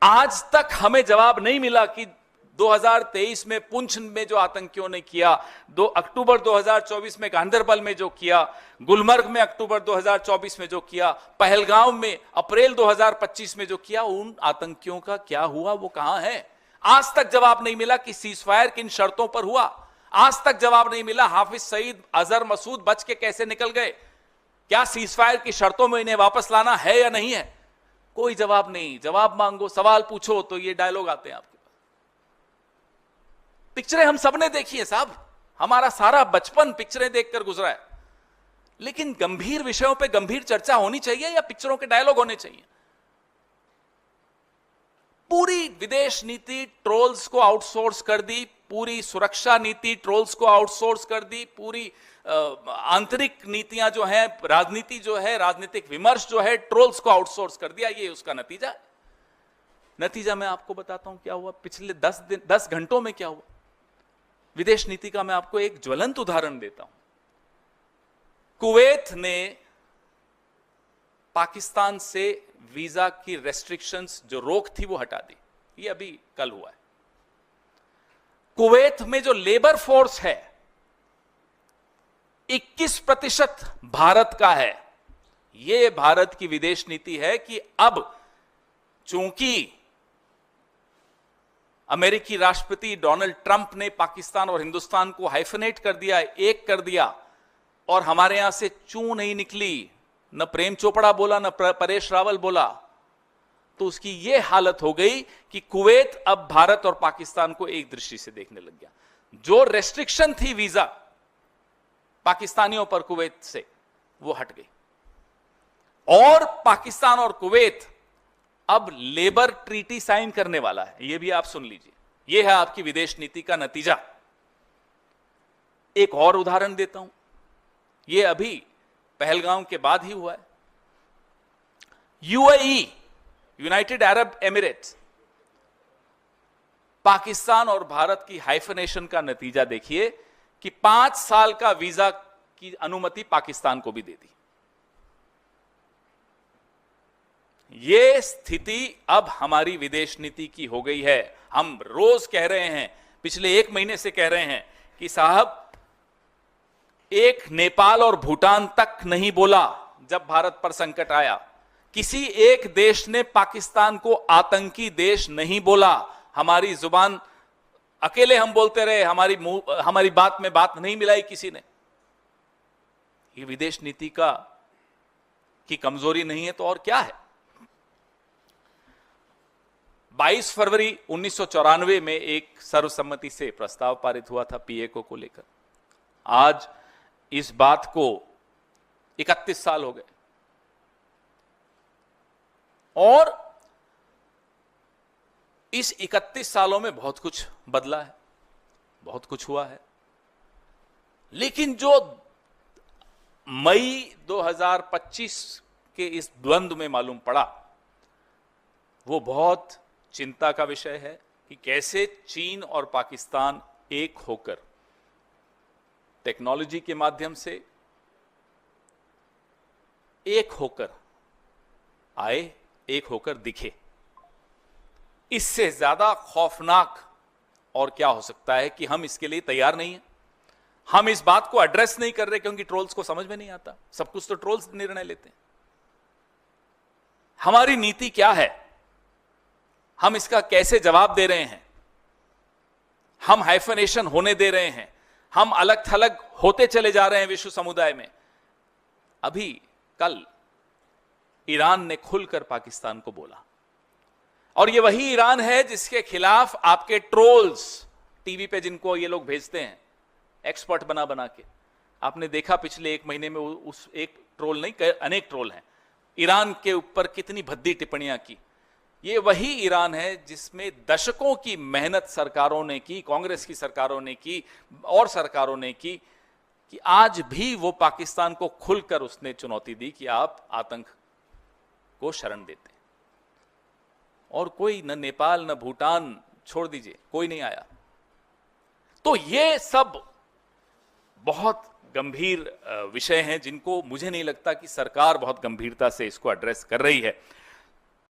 आज तक हमें जवाब नहीं मिला कि 2023 में पुंछ में जो आतंकियों ने किया, 2 अक्टूबर 2024 में गांधरबल में जो किया, गुलमर्ग में अक्टूबर 2024 में जो किया, पहलगांव में अप्रैल 2025 में जो किया, उन आतंकियों का क्या हुआ, वो कहां है? आज तक जवाब नहीं मिला कि सीजफायर किन शर्तों पर हुआ। आज तक जवाब नहीं मिला हाफिज सईद, अजहर मसूद बच के कैसे निकल गए। क्या सीजफायर की शर्तों में इन्हें वापस लाना है या नहीं है? कोई जवाब नहीं। जवाब मांगो, सवाल पूछो तो ये डायलॉग आते हैं आपके पास। पिक्चरें हम सबने देखी है साहब, हमारा सारा बचपन पिक्चरें देखकर गुजरा है, लेकिन गंभीर विषयों पे गंभीर चर्चा होनी चाहिए या पिक्चरों के डायलॉग होने चाहिए? पूरी विदेश नीति ट्रोल्स को आउटसोर्स कर दी, पूरी सुरक्षा नीति ट्रोल्स को आउटसोर्स कर दी, पूरी आंतरिक नीतियां जो है, राजनीति जो है, राजनीतिक विमर्श जो है, ट्रोल्स को आउटसोर्स कर दिया। ये उसका नतीजा है। नतीजा मैं आपको बताता हूं क्या हुआ पिछले 10 घंटों में क्या हुआ विदेश नीति का। मैं आपको एक ज्वलंत उदाहरण देता हूं। कुवैत ने पाकिस्तान से वीजा की रेस्ट्रिक्शंस, जो रोक थी, वो हटा दी। ये अभी कल हुआ है। कुवैत में जो लेबर फोर्स है 21% भारत का है। यह भारत की विदेश नीति है कि अब चूंकि अमेरिकी राष्ट्रपति डोनाल्ड ट्रंप ने पाकिस्तान और हिंदुस्तान को हाइफनेट कर दिया, एक कर दिया, और हमारे यहां से चू नहीं निकली, न प्रेम चोपड़ा बोला, न परेश रावल बोला, तो उसकी यह हालत हो गई कि कुवैत अब भारत और पाकिस्तान को एक दृष्टि से देखने लग गया। जो रेस्ट्रिक्शन थी वीजा पाकिस्तानियों पर कुवैत से, वो हट गई, और पाकिस्तान और कुवैत अब लेबर ट्रीटी साइन करने वाला है। यह भी आप सुन लीजिए। यह है आपकी विदेश नीति का नतीजा। एक और उदाहरण देता हूं, यह अभी पहलगांव के बाद ही हुआ है। UAE, United Arab Emirates, Pakistan और भारत की हाइफनेशन का नतीजा देखिए कि 5 साल का वीजा की अनुमति पाकिस्तान को भी दे दी। यह स्थिति अब हमारी विदेश नीति की हो गई है। हम रोज कह रहे हैं, पिछले 1 महीने से कह रहे हैं कि साहब, एक नेपाल और भूटान तक नहीं बोला जब भारत पर संकट आया। किसी एक देश ने पाकिस्तान को आतंकी देश नहीं बोला। हमारी जुबान अकेले हम बोलते रहे, हमारी बात में बात नहीं मिलाई किसी ने। ये विदेश नीति की कमजोरी नहीं है तो और क्या है? 22 फरवरी 1994 में एक सर्वसम्मति से प्रस्ताव पारित हुआ था पीएको को लेकर। आज इस बात को 31 साल हो गए, और इस 31 सालों में बहुत कुछ बदला है, बहुत कुछ हुआ है। लेकिन जो मई 2025 के इस द्वंद्व में मालूम पड़ा, वो बहुत चिंता का विषय है कि कैसे चीन और पाकिस्तान एक होकर टेक्नोलॉजी के माध्यम से एक होकर आए, एक होकर दिखे। इससे ज्यादा खौफनाक और क्या हो सकता है कि हम इसके लिए तैयार नहीं हैं। हम इस बात को एड्रेस नहीं कर रहे क्योंकि ट्रोल्स को समझ में नहीं आता। सब कुछ तो ट्रोल्स निर्णय लेते हैं। हमारी नीति क्या है, हम इसका कैसे जवाब दे रहे हैं? हम हाइफनेशन होने दे रहे हैं, हम अलग थलग होते चले जा रहे हैं विश्व समुदाय में। अभी कल ईरान ने खुलकर पाकिस्तान को बोला, और ये वही ईरान है जिसके खिलाफ आपके ट्रोल्स टीवी पे, जिनको ये लोग भेजते हैं एक्सपर्ट बना बना के, आपने देखा पिछले 1 महीने में उस एक ट्रोल नहीं, अनेक ट्रोल हैं, ईरान के ऊपर कितनी भद्दी टिप्पणियां की। ये वही ईरान है जिसमें दशकों की मेहनत सरकारों ने की, कांग्रेस की सरकारों ने की और सरकारों ने की, कि आज भी वो पाकिस्तान को खुलकर उसने चुनौती दी कि आप आतंक को शरण देते। और कोई, न नेपाल न भूटान, छोड़ दीजिए, कोई नहीं आया। तो ये सब बहुत गंभीर विषय हैं जिनको मुझे नहीं लगता कि सरकार बहुत गंभीरता से इसको एड्रेस कर रही है।